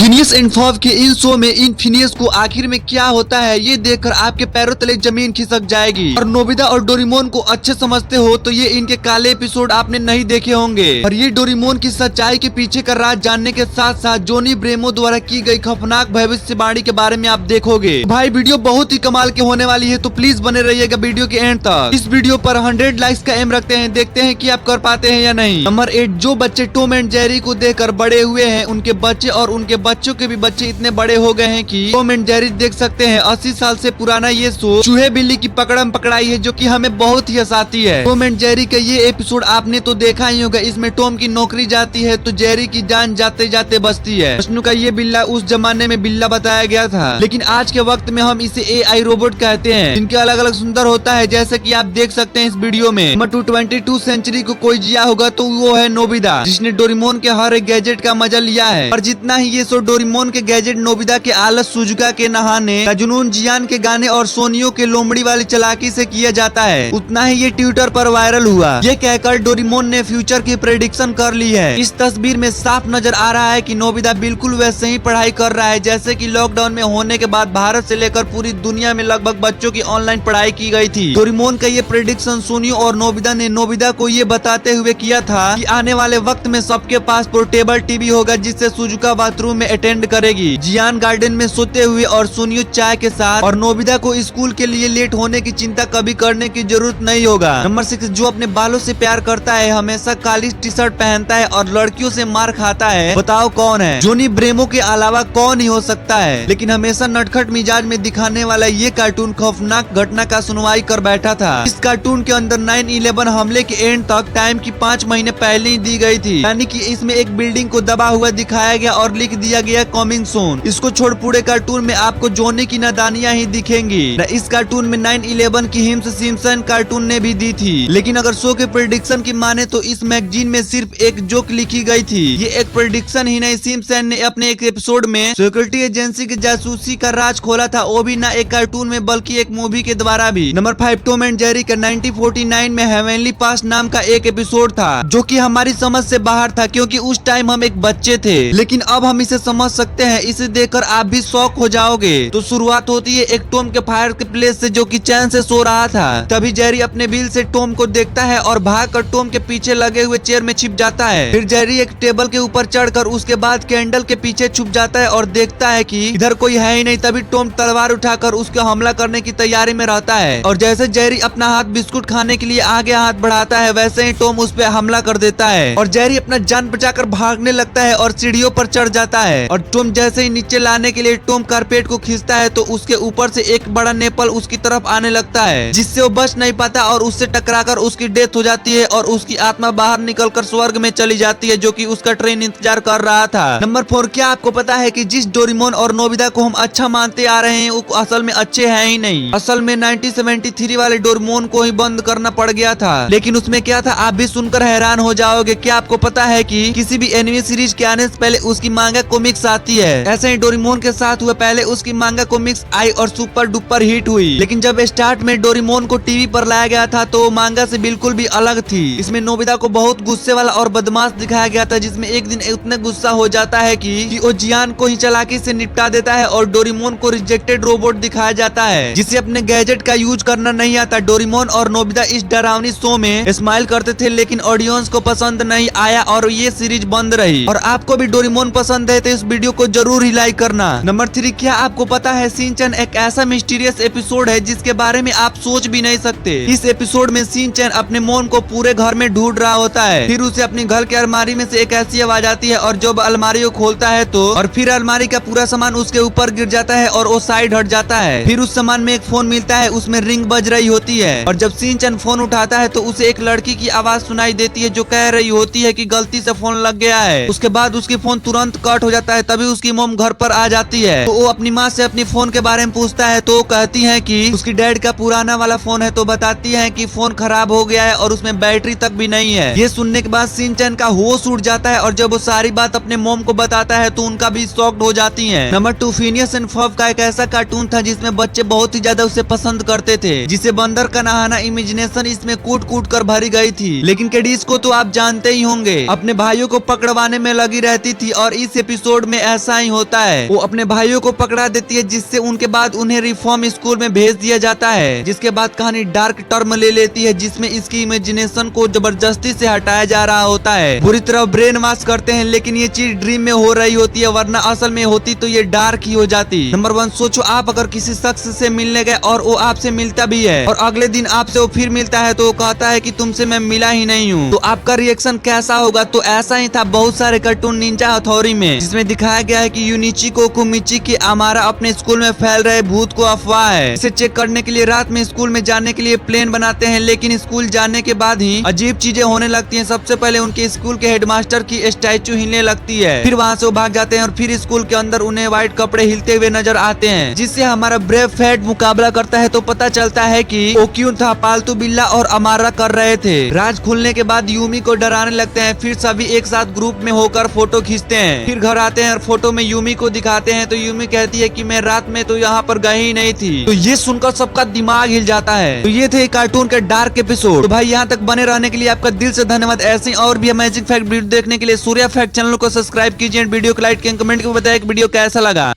Phineas and Ferb के इन show में इन Phineas को आखिर में क्या होता है ये देखकर आपके पैरों तले जमीन खिसक जाएगी। और नोबिता और डोरेमोन को अच्छे समझते हो तो ये इनके काले एपिसोड आपने नहीं देखे होंगे। और ये डोरेमोन की सच्चाई के पीछे का राज जानने के साथ साथ जॉनी ब्रेमो द्वारा की गई खौफनाक भविष्यवाणी के बारे में आप देखोगे। भाई वीडियो बहुत ही कमाल के होने वाली है, तो प्लीज बने रहिएगा वीडियो के एंड तक। इस वीडियो पर 100 लाइक्स का एम रखते हैं, देखते हैं कि आप कर पाते हैं या नहीं। नंबर 8, जो बच्चे टॉम एंड जेरी को देखकर बड़े हुए हैं उनके बच्चे और उनके बच्चों के भी बच्चे इतने बड़े हो गए हैं कि टॉम एंड जेरी देख सकते हैं। 80 साल से पुराना ये शो चूहे बिल्ली की पकड़म पकड़ाई है जो कि हमें बहुत ही हंसाती है। टॉम एंड जेरी का ये एपिसोड आपने तो देखा ही होगा। इसमें टॉम की नौकरी जाती है तो जेरी की जान जाते जाते बचती है। विष्णु का ये बिल्ला उस जमाने में बिल्ला बताया गया था, लेकिन आज के वक्त में हम इसे AI रोबोट कहते हैं। इनके अलग अलग सुंदर होता है जैसे कि आप देख सकते हैं इस वीडियो में। नंबर 22 सेंचुरी को कोई जिया होगा तो वो है नोबिता, जिसने डोरेमोन के हर एक गैजेट का मजा लिया है। और जितना ही ये शो डोरेमोन के गैजेट, नोबिता के आलस, सुजुका के नहाने का जुनून, जियान के गाने और सोनियो के लोमड़ी वाली चालाकी से किया जाता है, उतना ही ये ट्विटर पर वायरल हुआ। ये कहकर डोरेमोन ने फ्यूचर की प्रेडिक्शन कर ली है। इस तस्वीर में साफ नजर आ रहा है कि नोबिता बिल्कुल वैसे ही पढ़ाई कर रहा है जैसे कि लॉकडाउन में होने के बाद भारत से लेकर पूरी दुनिया में लगभग बच्चों की ऑनलाइन पढ़ाई की गई थी। डोरेमोन का ये प्रेडिक्शन सोनियो और नोबिता ने नोबिता को ये बताते हुए किया था कि आने वाले वक्त में सबके पास पोर्टेबल टीवी होगा जिससे सुजुका बाथरूम में अटेंड करेगी, जियान गार्डन में सोते हुए और सोनियो चाय के साथ, और नोबिता को स्कूल के लिए लेट होने की चिंता कभी करने की जरूरत नहीं होगा। नंबर 6, जो अपने बालों से प्यार करता है, हमेशा काली टी शर्ट पहनता है और लड़कियों से मार खाता है, बताओ कौन है? जॉनी ब्रेमो के अलावा कौन ही हो सकता है? लेकिन हमेशा नटखट मिजाज में दिखाने वाला ये कार्टून खौफनाक घटना का सुनवाई कर बैठा था। इस कार्टून के अंदर 9/11 हमले के एंड तक टाइम की 5 महीने पहले ही दी गई थी, यानी कि इसमें एक बिल्डिंग को दबा हुआ दिखाया गया और लिख दिया गया कमिंग सून। इसको छोड़ पूरे कार्टून में आपको जॉनी की नादानियां ही दिखेंगी। इस कार्टून में 9/11 की हिंस सिम्पसन कार्टून ने भी दी थी, लेकिन अगर शो के प्रेडिक्शन की माने तो इस मैगजीन में सिर्फ एक जोक लिखी गई थी। ये एक प्रेडिक्शन ही नहीं, सिम्पसन ने अपने एक एपिसोड में सिक्योरिटी एजेंसी की जासूसी का राज खोला था, वो भी ना एक कार्टून में बल्कि एक मूवी के द्वारा भी। नंबर 5, टॉम एंड जेरी का 1949 में हेवनली पास्ट नाम का एक एपिसोड था जो कि हमारी समझ से बाहर था, क्योंकि उस टाइम हम एक बच्चे थे, लेकिन अब हम इसे समझ सकते हैं। इसे देखकर आप भी शॉक हो जाओगे। तो शुरुआत होती है एक टॉम के फायर के प्लेस से जो कि चैन से सो रहा था। तभी जेरी अपने बिल से टॉम को देखता है और भागकर टॉम के पीछे लगे हुए चेयर में छिप जाता है। फिर जेरी एक टेबल के ऊपर चढ़कर उसके बाद कैंडल के पीछे छुप जाता है और देखता है कि इधर कोई है ही नहीं। तभी टॉम तलवार उठाकर उसका हमला करने की तैयारी में रहता है और जैसे जेरी अपना हाथ बिस्कुट खाने के लिए आगे हाथ बढ़ाता है वैसे ही टॉम उस पर हमला कर देता है और जेरी अपना जान बचाकर भागने लगता है और सीढ़ियों पर चढ़ जाता है। और टॉम जैसे ही नीचे लाने के लिए टॉम कारपेट को खींचता है तो उसके ऊपर से एक बड़ा नेपल उसकी तरफ आने लगता है, जिससे वो बच नहीं पाता और उससे टकराकर उसकी डेथ हो जाती है और उसकी आत्मा बाहर निकलकर स्वर्ग में चली जाती है जो कि उसका ट्रेन इंतजार कर रहा था। नंबर 4, क्या आपको पता है कि जिस डोरेमोन और नोबिता को हम अच्छा मानते आ रहे हैं वो असल में अच्छे हैं ही नहीं। असल में 1973 वाले डोरेमोन को ही बंद करना पड़ गया था, लेकिन उसमें क्या था आप भी सुनकर हैरान हो जाओगे। क्या आपको पता है कि किसी भी एनिमे सीरीज के आने से पहले उसकी मांगा कॉमिक्स आती है? ऐसे ही डोरेमोन के साथ हुआ, पहले उसकी मांगा कॉमिक्स आई और सुपर डुपर हिट हुई, लेकिन जब स्टार्ट में डोरेमोन को टीवी पर लाया गया था तो वो मांगा से बिल्कुल भी अलग थी। इसमें नोबिता को बहुत गुस्से वाला और बदमाश दिखाया गया था, जिसमें एक दिन इतना गुस्सा हो जाता है कि वो जियान को ही चालाकी से निपटा देता है और डोरेमोन को रिजेक्टेड रोबोट दिखाया जाता है जिसे अपने गैजेट का यूज करना नहीं आता। डोरेमोन और नोबिता इस डरावनी शो में स्माइल करते थे, लेकिन ऑडियंस को पसंद नहीं आया और ये सीरीज बंद रही। और आपको भी डोरेमोन पसंद है तो इस वीडियो को जरूर ही लाइक करना। नंबर 3, क्या आपको पता है शिनचैन एक ऐसा मिस्टीरियस एपिसोड है जिसके बारे में आप सोच भी नहीं सकते। इस एपिसोड में शिनचैन अपने मोन को पूरे घर में ढूंढ रहा होता है, फिर उसे अपने घर के अलमारी में से एक ऐसी आवाज आती है और जब अलमारी को खोलता है तो और फिर अलमारी का पूरा सामान उसके ऊपर गिर जाता है और वो साइड हट जाता है। फिर उस सामान में एक फोन मिलता है, उसमें रिंग बज रही होती है और जब शिनचैन फोन उठाता है तो उसे एक लड़की की आवाज सुनाई देती है जो कह रही होती है कि गलती से फोन लग गया है। उसके बाद उसकी फोन तुरंत कट हो जाता है। तभी उसकी मॉम घर पर आ जाती है तो वो अपनी माँ से अपनी फोन के बारे में पूछता है तो कहती है कि उसकी डैड का पुराना वाला फोन है, तो बताती है कि फोन खराब हो गया है और उसमें बैटरी तक भी नहीं है। ये सुनने के बाद शिनचैन का होश उड़ जाता है और जब वो सारी बात अपने मॉम को बताता है तो उनका भी शॉक्ड हो जाती है। नंबर 2, फिनियस एंड फर्ब का एक ऐसा कार्टून था जिसमें बच्चे बहुत ही ज्यादा उसे पसंद करते थे, जिसे बंदर का नहाना इमेजिनेशन इसमें कूट कूट कर भरी गई थी। लेकिन कैडीज को तो आप जानते ही होंगे, अपने भाइयों को पकड़वाने में लगी रहती थी और इस एपिसोड एपिसोड में ऐसा ही होता है। वो अपने भाइयों को पकड़ा देती है, जिससे उनके बाद उन्हें रिफॉर्म स्कूल में भेज दिया जाता है, जिसके बाद कहानी डार्क टर्म ले लेती है, जिसमें इसकी इमेजिनेशन को जबरदस्ती से हटाया जा रहा होता है। बुरी तरह ब्रेन वॉश करते हैं, लेकिन ये चीज ड्रीम में हो रही होती है, वरना असल में होती तो ये डार्क ही हो जाती। नंबर 1, सोचो आप अगर किसी शख्स से मिलने गए और वो आपसे मिलता भी है और अगले दिन आपसे वो फिर मिलता है तो वो कहता है कि तुमसे मैं मिला ही नहीं हूँ, तो आपका रिएक्शन कैसा होगा? तो ऐसा ही था बहुत सारे कार्टून निंजा हथौड़ी में, जिसमें दिखाया गया है कि यूनिची को कुमिची की अमारा अपने स्कूल में फैल रहे भूत को अफवाह है। इसे चेक करने के लिए रात में स्कूल में जाने के लिए प्लान बनाते हैं, लेकिन स्कूल जाने के बाद ही अजीब चीजें होने लगती हैं। सबसे पहले उनके स्कूल के हेडमास्टर की स्टैचू हिलने लगती है, फिर वहाँ से वो भाग जाते हैं और फिर स्कूल के अंदर उन्हें व्हाइट कपड़े हिलते हुए नजर आते हैं, जिससे हमारा ब्रेव फैट मुकाबला करता है तो पता चलता है कि वो क्यों था पालतू बिल्ला और अमारा कर रहे थे। राज खुलने के बाद यूमी को डराने लगते हैं, फिर सभी एक साथ ग्रुप में होकर फोटो खींचते हैं, फिर घर आते हैं और फोटो में यूमी को दिखाते हैं तो यूमी कहती है कि मैं रात में तो यहाँ पर गई ही नहीं थी। तो ये सुनकर सबका दिमाग हिल जाता है। तो ये थे कार्टून के डार्क एपिसोड। तो भाई यहाँ तक बने रहने के लिए आपका दिल से धन्यवाद। ऐसे और भी अमेजिंग फैक्ट वीडियो देखने के लिए सूर्या फैक्ट चैनल को सब्सक्राइब कीजिए, वीडियो को लाइक करें, कमेंट करके बताएं कि वीडियो कैसा लगा।